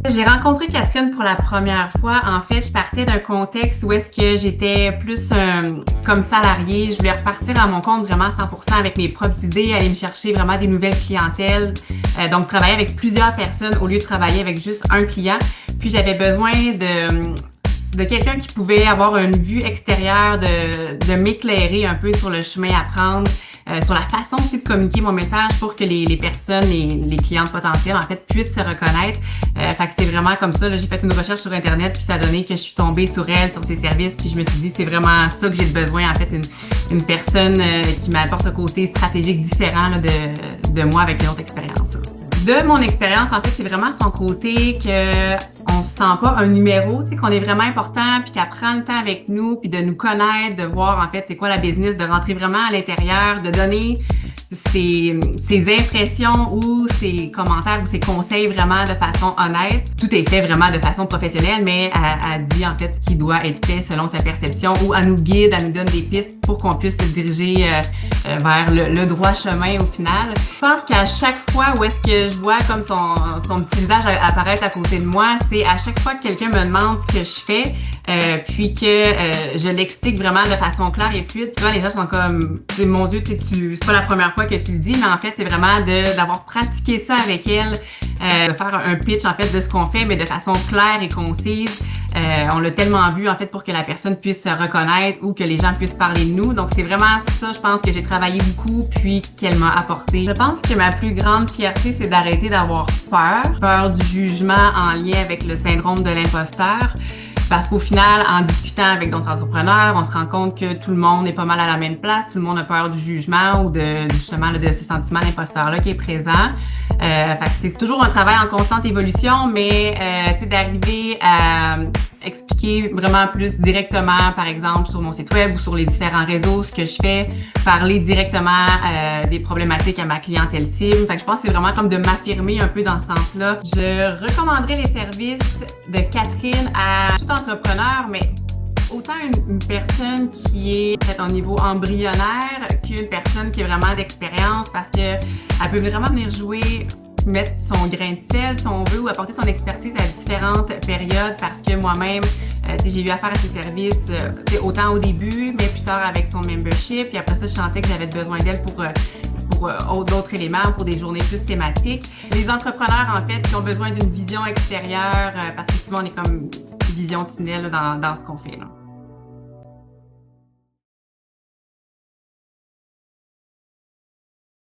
J'ai rencontré Catherine pour la première fois. En fait, je partais d'un contexte où est-ce que j'étais plus comme salariée. Je voulais repartir à mon compte vraiment à 100% avec mes propres idées, aller me chercher vraiment des nouvelles clientèles. Donc, travailler avec plusieurs personnes au lieu de travailler avec juste un client. Puis, j'avais besoin de quelqu'un qui pouvait avoir une vue extérieure, de m'éclairer un peu sur le chemin à prendre, sur la façon aussi de communiquer mon message pour que les personnes, les clientes potentielles, en fait, puissent se reconnaître. Fait que c'est vraiment comme ça. Là, j'ai fait une recherche sur Internet, puis ça a donné que je suis tombée sur elle, sur ses services, puis je me suis dit, c'est vraiment ça que j'ai besoin, en fait, une personne qui m'apporte un côté stratégique différent là, de moi avec une autre expérience. De mon expérience, en fait, c'est vraiment son côté que on se sent pas un numéro, tu sais, qu'on est vraiment important, puis qu'elle prend le temps avec nous, puis de nous connaître, de voir en fait c'est quoi la business, de rentrer vraiment à l'intérieur, de donner ses impressions ou ses commentaires ou ses conseils vraiment de façon honnête. Tout est fait vraiment de façon professionnelle, mais elle dit en fait ce qui doit être fait selon sa perception ou elle nous guide, elle nous donne des pistes pour qu'on puisse se diriger vers le droit chemin au final. Je pense qu'à chaque fois où est-ce que je vois comme son petit visage apparaître à côté de moi, c'est à chaque fois que quelqu'un me demande ce que je fais, puis que je l'explique vraiment de façon claire et fluide. Tu vois, les gens sont comme, mon Dieu, c'est pas la première fois que tu le dis, mais en fait, c'est vraiment d'avoir pratiqué ça avec elle, de faire un pitch en fait de ce qu'on fait, mais de façon claire et concise. On l'a tellement vu en fait pour que la personne puisse se reconnaître ou que les gens puissent parler de nous. Donc c'est vraiment ça, je pense que j'ai travaillé beaucoup puis qu'elle m'a apporté. Je pense que ma plus grande fierté, c'est d'arrêter d'avoir peur du jugement en lien avec le syndrome de l'imposteur. Parce qu'au final, en discutant avec d'autres entrepreneurs, on se rend compte que tout le monde est pas mal à la même place. Tout le monde a peur du jugement ou justement de ce sentiment d'imposteur-là qui est présent. Fait que c'est toujours un travail en constante évolution, mais tu sais, d'arriver à expliquer vraiment plus directement, par exemple, sur mon site web ou sur les différents réseaux, ce que je fais, parler directement des problématiques à ma clientèle cible. Fait que je pense que c'est vraiment comme de m'affirmer un peu dans ce sens-là. Je recommanderais les services de Catherine à tout entrepreneur, mais autant une personne qui est peut-être au niveau embryonnaire qu'une personne qui a vraiment d'expérience parce que elle peut vraiment venir jouer, mettre son grain de sel si on veut ou apporter son expertise à différentes périodes parce que moi-même, j'ai eu affaire à ses services autant au début, mais plus tard avec son membership. Puis après ça, je sentais que j'avais besoin d'elle pour d'autres éléments, pour des journées plus thématiques. Les entrepreneurs, en fait, qui ont besoin d'une vision extérieure parce que souvent on est comme vision tunnel là, dans ce qu'on fait. Là.